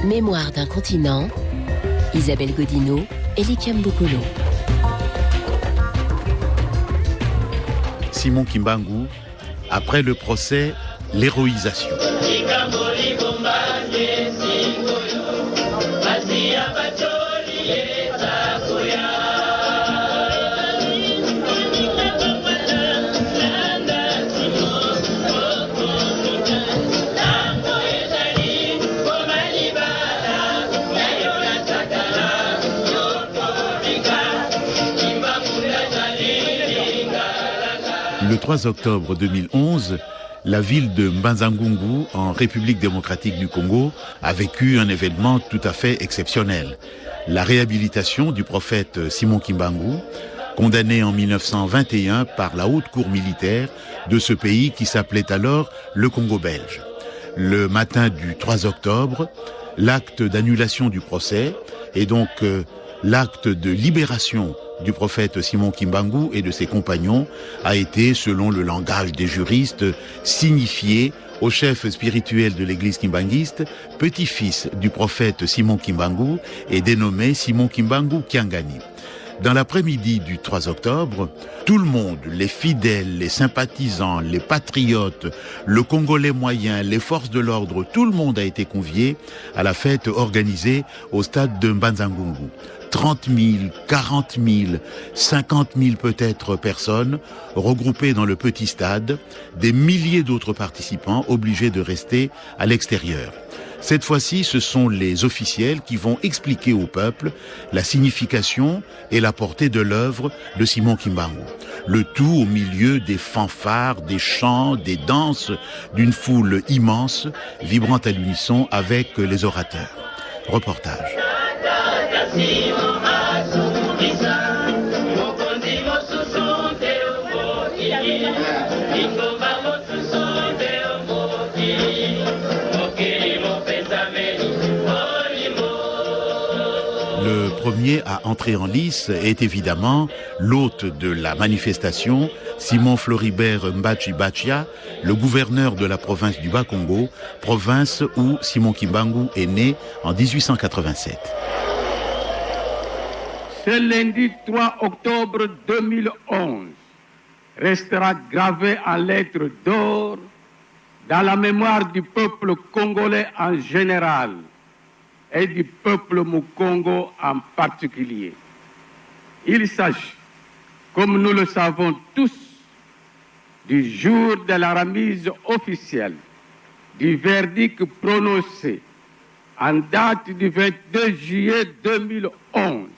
Mémoire d'un continent, Isabelle Godineau et Likiam Bokolo. Simon Kimbangu, après le procès, l'héroïsation. Le 3 octobre 2011, la ville de Mbanza-Ngungu, en République démocratique du Congo, a vécu un événement tout à fait exceptionnel. La réhabilitation du prophète Simon Kimbangu, condamné en 1921 par la haute cour militaire de ce pays qui s'appelait alors le Congo belge. Le matin du 3 octobre, l'acte d'annulation du procès et donc l'acte de libération du prophète Simon Kimbangu et de ses compagnons a été, selon le langage des juristes, signifié au chef spirituel de l'église kimbanguiste, petit-fils du prophète Simon Kimbangu et dénommé Simon Kimbangu Kiangani. Dans l'après-midi du 3 octobre, tout le monde, les fidèles, les sympathisants, les patriotes, le Congolais moyen, les forces de l'ordre, tout le monde a été convié à la fête organisée au stade de Mbanza-Ngungu. 30 000, 40 000, 50 000 peut-être personnes regroupées dans le petit stade, des milliers d'autres participants obligés de rester à l'extérieur. Cette fois-ci, ce sont les officiels qui vont expliquer au peuple la signification et la portée de l'œuvre de Simon Kimbangu. Le tout au milieu des fanfares, des chants, des danses, d'une foule immense, vibrant à l'unisson avec les orateurs. Reportage. Le premier à entrer en lice est évidemment l'hôte de la manifestation, Simon Floribert Mbachi Bachia, le gouverneur de la province du Bas-Congo, province où Simon Kimbangu est né en 1887. Ce lundi 3 octobre 2011 restera gravé en lettres d'or dans la mémoire du peuple congolais en général et du peuple Mukongo en particulier. Il s'agit, comme nous le savons tous, du jour de la remise officielle du verdict prononcé en date du 22 juillet 2011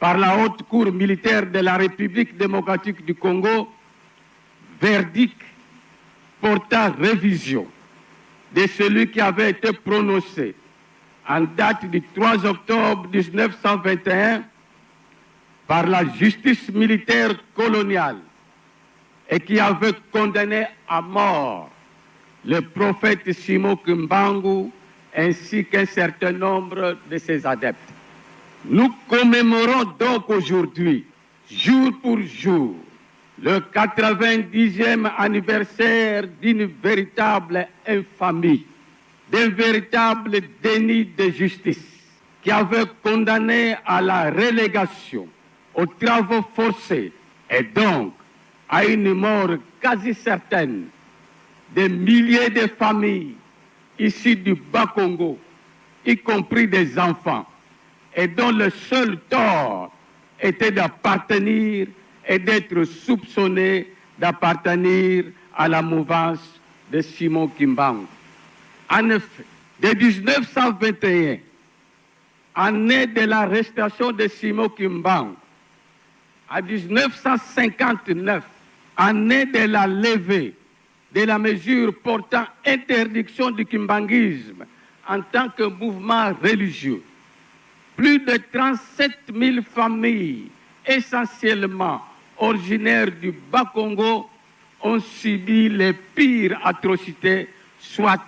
par la haute cour militaire de la République démocratique du Congo, verdict portant révision de celui qui avait été prononcé en date du 3 octobre 1921 par la justice militaire coloniale et qui avait condamné à mort le prophète Simon Kimbangu ainsi qu'un certain nombre de ses adeptes. Nous commémorons donc aujourd'hui, jour pour jour, le 90e anniversaire d'une véritable infamie, d'un véritable déni de justice qui avait condamné à la relégation, aux travaux forcés et donc à une mort quasi certaine des milliers de familles issues du Bas-Congo, y compris des enfants, et dont le seul tort était d'appartenir et d'être soupçonné d'appartenir à la mouvance de Simon Kimbangu. En effet, de 1921, année de l'arrestation de Simon Kimbangu, à 1959, année de la levée de la mesure portant interdiction du kimbanguisme en tant que mouvement religieux, plus de 37 000 familles, essentiellement originaires du Bas-Congo, ont subi les pires atrocités, soit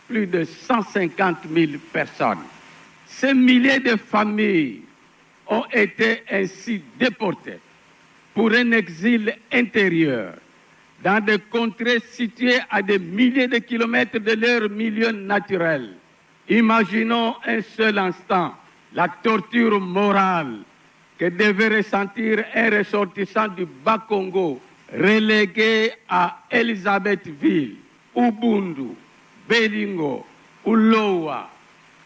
plus de 150 000 personnes. Ces milliers de familles ont été ainsi déportées pour un exil intérieur dans des contrées situées à des milliers de kilomètres de leur milieu naturel, Imaginons un seul instant la torture morale que devait ressentir un ressortissant du Bas-Congo relégué à Elisabethville, Ubundu, Belingo ou Loa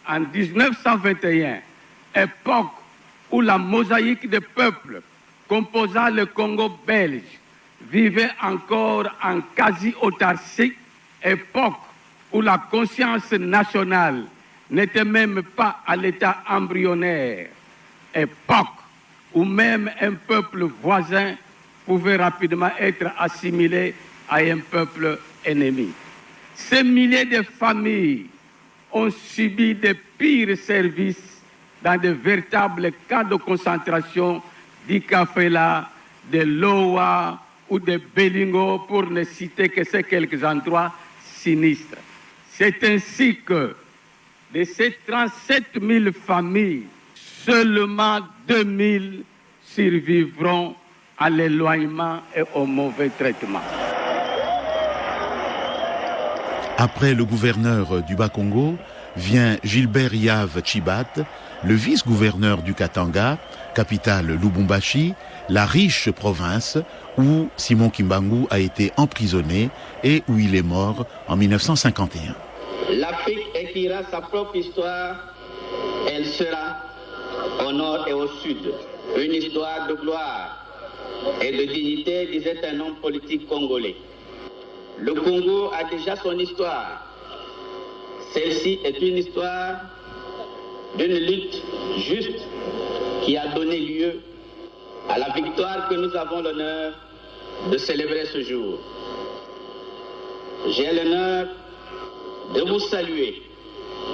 en 1921, époque où la mosaïque des peuples composant le Congo belge vivait encore en quasi-autarcie, époque où la conscience nationale n'était même pas à l'état embryonnaire, époque où même un peuple voisin pouvait rapidement être assimilé à un peuple ennemi. Ces milliers de familles ont subi de pires services dans de véritables camps de concentration d'Ikafela, de Loa ou de Belingo, pour ne citer que ces quelques endroits sinistres. C'est ainsi que de ces 37 000 familles, seulement 2 000 survivront à l'éloignement et au mauvais traitement. Après le gouverneur du Bas-Congo, vient Gilbert Yave Chibat, le vice-gouverneur du Katanga, capitale Lubumbashi, la riche province où Simon Kimbangu a été emprisonné et où il est mort en 1951. L'Afrique écrira sa propre histoire, elle sera au nord et au sud. Une histoire de gloire et de dignité, disait un homme politique congolais. Le Congo a déjà son histoire. Celle-ci est une histoire d'une lutte juste qui a donné lieu à la victoire que nous avons l'honneur de célébrer ce jour. J'ai l'honneur de vous saluer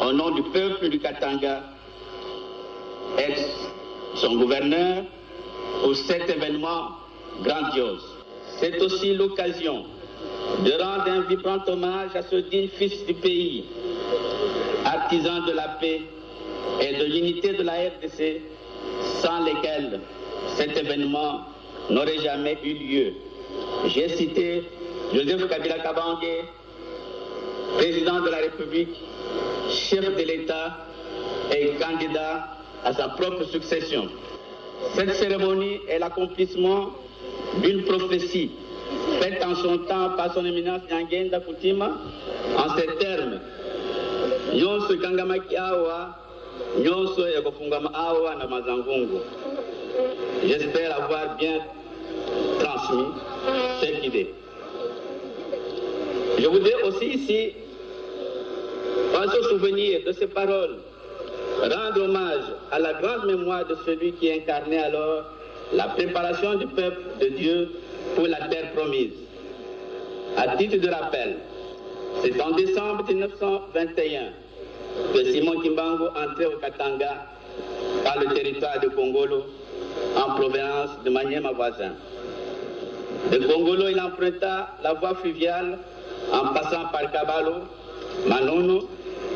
au nom du peuple du Katanga, son gouverneur, pour cet événement grandiose. C'est aussi l'occasion de rendre un vibrant hommage à ce digne fils du pays, artisan de la paix et de l'unité de la RDC, sans lesquels cet événement n'aurait jamais eu lieu. J'ai cité Joseph Kabila Kabange, président de la République, chef de l'État et candidat à sa propre succession. Cette cérémonie est l'accomplissement d'une prophétie faite en son temps par son éminence Nyangenda Coutima en ces termes: Nyonso kangamaki awa, nyonso yakofungama awa na mazangungu. J'espère avoir bien transmis cette idée. Je voudrais aussi ici, en se souvenir de ces paroles, rendre hommage à la grande mémoire de celui qui incarnait alors la préparation du peuple de Dieu pour la terre promise. À titre de rappel, c'est en décembre 1921 que Simon Kimbangu entrait au Katanga par le territoire de Kongolo en provenance de Maniema voisin. De Kongolo, il emprunta la voie fluviale en passant par Kabalo, Manono,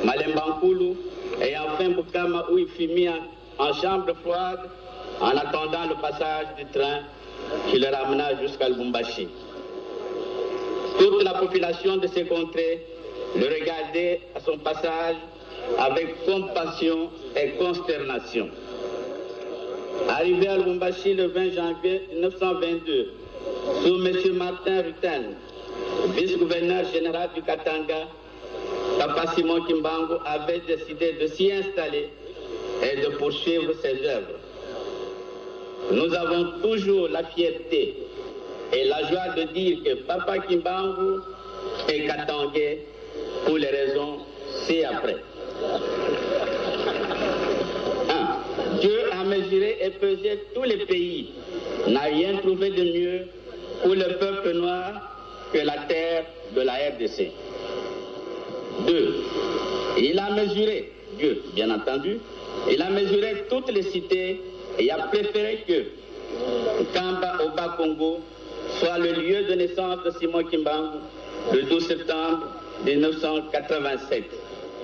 Malembankulu et enfin Bukama, où il fut mis en chambre froide en attendant le passage du train qui le ramena jusqu'à Lubumbashi. Toute la population de ces contrées le regardait à son passage avec compassion et consternation. Arrivé à Lubumbashi le 20 janvier 1922, sous M. Martin Rutten, vice-gouverneur général du Katanga, Papa Simon Kimbangu avait décidé de s'y installer et de poursuivre ses œuvres. Nous avons toujours la fierté et la joie de dire que Papa Kimbangu est katangais pour les raisons ci-après. 1. Dieu a mesuré et pesé tous les pays, n'a rien trouvé de mieux pour le peuple noir que la terre de la RDC. 2. Il a mesuré, Dieu bien entendu, il a mesuré toutes les cités et a préféré que Kamba au Bas-Congo soit le lieu de naissance de Simon Kimbangu le 12 septembre 1987.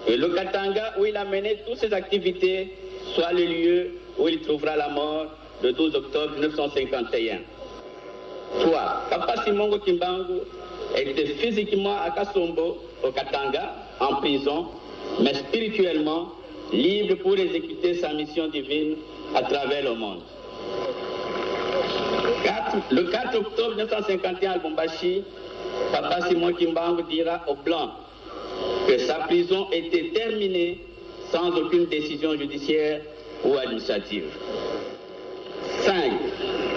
Et le Katanga, où il a mené toutes ses activités, soit le lieu où il trouvera la mort le 12 octobre 1951. 3. Papa Simon Kimbangu était physiquement à Kasombo, au Katanga, en prison, mais spirituellement libre pour exécuter sa mission divine à travers le monde. Le 4 octobre 1951 à Lubumbashi, Papa Simon Kimbangu dira aux Blancs que sa prison était terminée sans aucune décision judiciaire ou administrative. 5.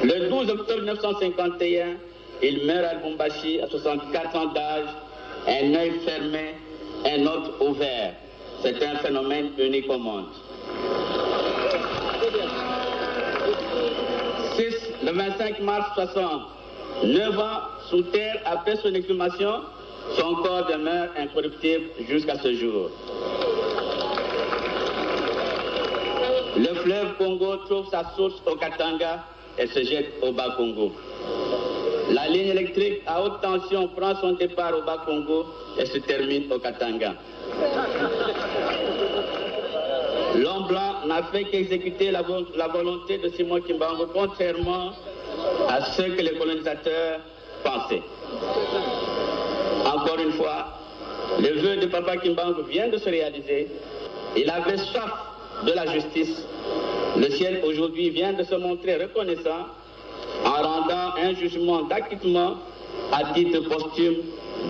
Le 12 octobre 1951, il meurt à Lubumbashi à 64 ans d'âge, un œil fermé, un autre ouvert. C'est un phénomène unique au monde. 6. Le 25 mars 60, 9 ans sous terre après son exhumation, son corps demeure incorruptible jusqu'à ce jour. Le fleuve Congo trouve sa source au Katanga et se jette au Bas-Congo. La ligne électrique à haute tension prend son départ au Bas-Congo et se termine au Katanga. L'homme blanc n'a fait qu'exécuter la volonté de Simon Kimbangu, contrairement à ce que les colonisateurs pensaient. Encore une fois, le vœu de Papa Kimbangu vient de se réaliser. Il avait soif de la justice. Le ciel aujourd'hui vient de se montrer reconnaissant en rendant un jugement d'acquittement à titre posthume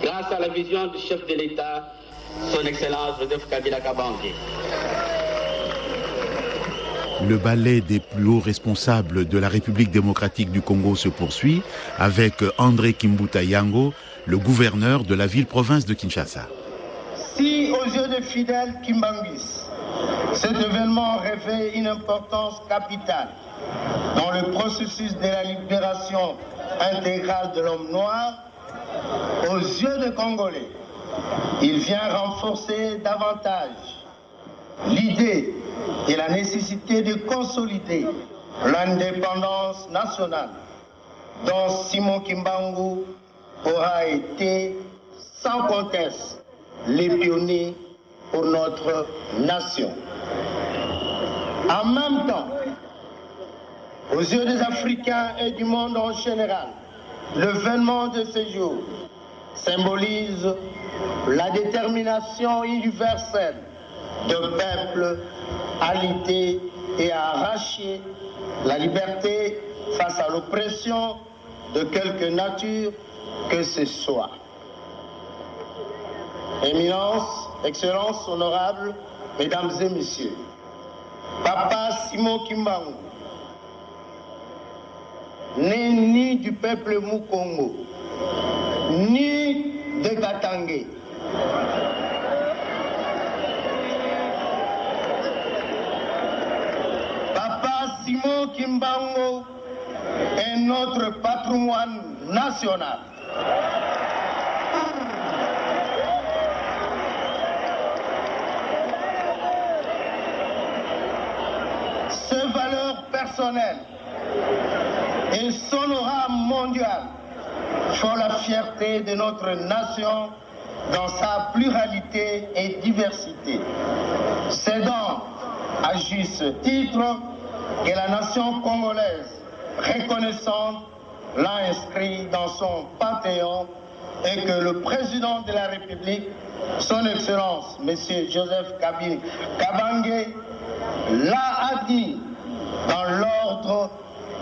grâce à la vision du chef de l'État, son Excellence Joseph Kabila Kabange. Le ballet des plus hauts responsables de la République démocratique du Congo se poursuit avec André Kimbuta Yango, le gouverneur de la ville-province de Kinshasa. Si aux yeux des fidèles Kimbanguis, cet événement revêt une importance capitale dans le processus de la libération intégrale de l'homme noir, aux yeux des Congolais, il vient renforcer davantage l'idée et la nécessité de consolider l'indépendance nationale dont Simon Kimbangu aura été sans conteste les pionniers pour notre nation. En même temps, aux yeux des Africains et du monde en général, l'événement de ce jour symbolise la détermination universelle de peuples à lutter et à arracher la liberté face à l'oppression de quelque nature que ce soit. Éminence, Excellences, honorables, Mesdames et Messieurs, Papa Simon Kimbangu n'est ni du peuple Mukongo, ni de Katangé. Papa Simon Kimbangu est notre patrimoine national. Ses valeurs personnelles et son aura mondial font la fierté de notre nation dans sa pluralité et diversité. C'est donc à juste titre que la nation congolaise reconnaissante l'a inscrit dans son panthéon et que le président de la République, son Excellence, M. Joseph Kabila Kabange, l'a admis dans l'ordre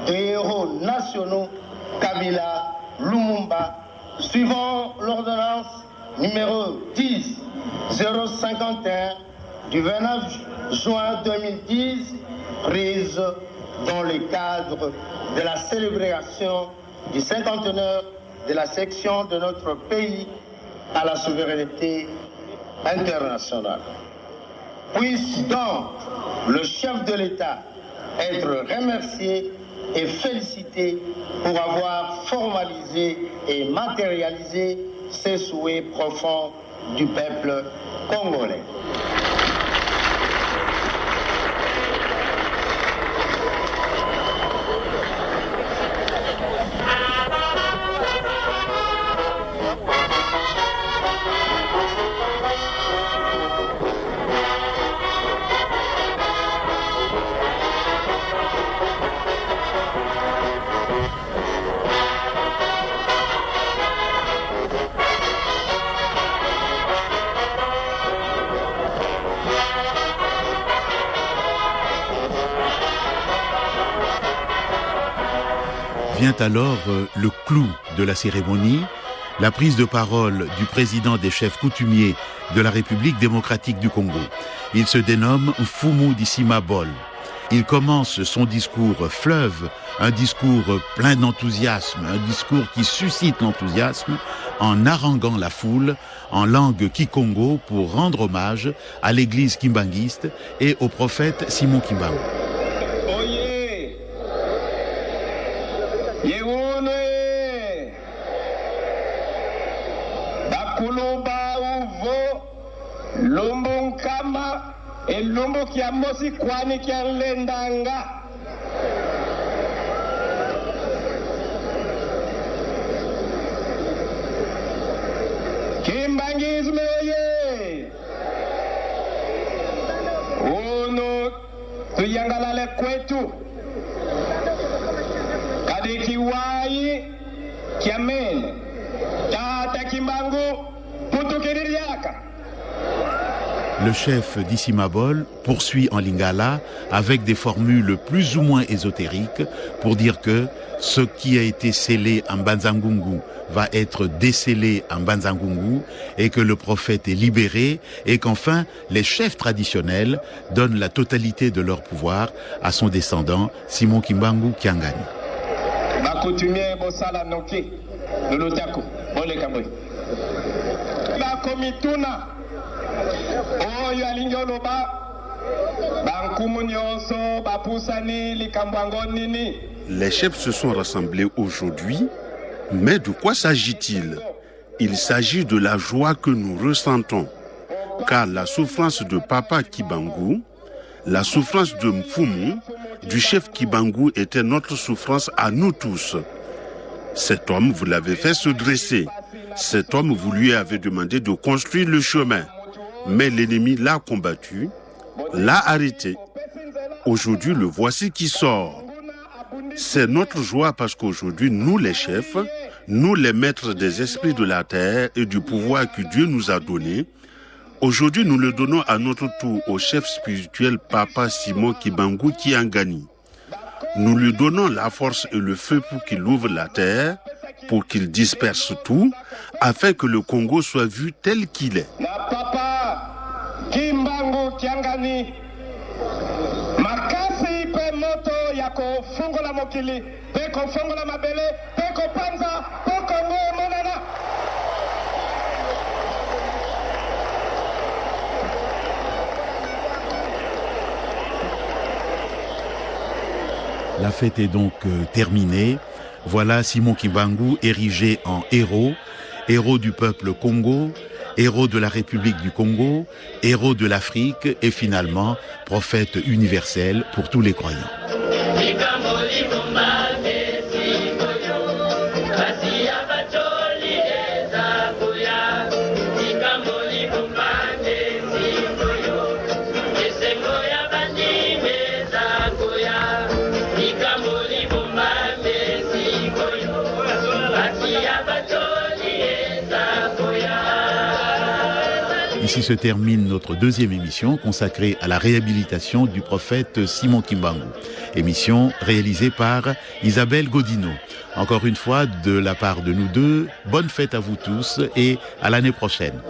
des héros nationaux Kabila Lumumba, suivant l'ordonnance numéro 10-051 du 29 juin 2010, prise dans le cadre de la célébration du 50e de la section de notre pays à la souveraineté internationale. Puisse donc le chef de l'État être remercié et félicité pour avoir formalisé et matérialisé ces souhaits profonds du peuple congolais. Vient alors le clou de la cérémonie, la prise de parole du président des chefs coutumiers de la République démocratique du Congo. Il se dénomme Mfumu Dissima Bol. Il commence son discours fleuve, un discours plein d'enthousiasme, un discours qui suscite l'enthousiasme, en haranguant la foule en langue kikongo pour rendre hommage à l'église kimbanguiste et au prophète Simon Kimbangu. Oye, Yewone, Bakuluba Uvo, Lumbunkama, et Lumbu Kiamosi Kwani Kialendanga. Kimbangisme oye! Uno tuyangalale kwetu kadikiwai kiamene tata Kimbangu putukiririaka. Le chef Dissima Bol poursuit en lingala avec des formules plus ou moins ésotériques pour dire que ce qui a été scellé en Banzangungu va être décellé en Banzangungu et que le prophète est libéré et qu'enfin les chefs traditionnels donnent la totalité de leur pouvoir à son descendant Simon Kimbangu Kiangani. Bakutumie bosala noki lulutaku ole kabwe bakomituna oyo alingi oloba bankumu nyonso bapusani likambo yango nini. Les chefs se sont rassemblés aujourd'hui, mais de quoi s'agit-il? Il s'agit de la joie que nous ressentons, car la souffrance de Papa Kimbangu, la souffrance de Mfumu, du chef Kimbangu était notre souffrance à nous tous. Cet homme, vous l'avez fait se dresser. Cet homme, vous lui avez demandé de construire le chemin. Mais l'ennemi l'a combattu, l'a arrêté. Aujourd'hui, le voici qui sort. C'est notre joie parce qu'aujourd'hui, nous les chefs, nous les maîtres des esprits de la terre et du pouvoir que Dieu nous a donné, aujourd'hui, nous le donnons à notre tour au chef spirituel Papa Simon Kimbangu Kiangani. Nous lui donnons la force et le feu pour qu'il ouvre la terre, pour qu'il disperse tout, afin que le Congo soit vu tel qu'il est. Kimbangu Kiangani makasi pe moto ya kofungola mokili pe kofungola mabele pe kopanza pe Kongo monana. La fête est donc terminée. Voilà Simon Kimbangu érigé en héros, héros du peuple Congo, héros de la République du Congo, héros de l'Afrique et finalement prophète universel pour tous les croyants. Ici se termine notre deuxième émission consacrée à la réhabilitation du prophète Simon Kimbangu. Émission réalisée par Isabelle Godino. Encore une fois, de la part de nous deux, bonne fête à vous tous et à l'année prochaine.